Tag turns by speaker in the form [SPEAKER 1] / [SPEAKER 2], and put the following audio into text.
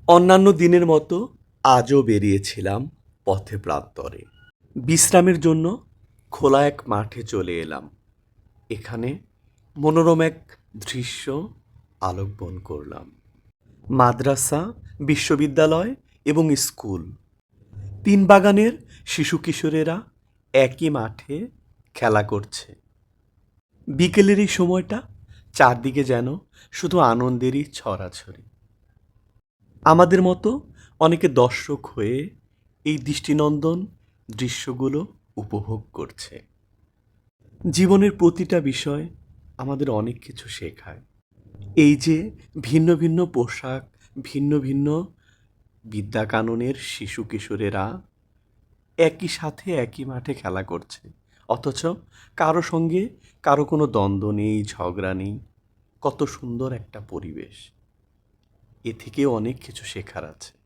[SPEAKER 1] অন্যান্য দিনের মতো আজও বেরিয়েছিলাম পথে প্রান্তরে। বিশ্রামের জন্য খোলা এক মাঠে চলে এলাম। এখানে মনোরম এক দৃশ্য আলোকবন করলাম। মাদ্রাসা, বিশ্ববিদ্যালয় এবং স্কুল, তিন বাগানের শিশু কিশোরেরা একই মাঠে খেলা করছে। বিকেলের এই সময়টা চারদিকে যেন শুধু আনন্দেরই ছড়াছড়ি। আমাদের মতো অনেকে দর্শক হয়ে এই দৃষ্টিনন্দন দৃশ্যগুলো উপভোগ করছে। জীবনের প্রতিটা বিষয় আমাদের অনেক কিছু শেখায়। এই যে ভিন্ন ভিন্ন পোশাক, ভিন্ন ভিন্ন বিদ্যাকাননের শিশু কিশোরেরা একই সাথে একই মাঠে খেলা করছে, অথচ কারো সঙ্গে কারো কোনো দ্বন্দ্ব নেই, ঝগড়া নেই। কত সুন্দর একটা পরিবেশ! এ থেকেও অনেক কিছু শেখার আছে।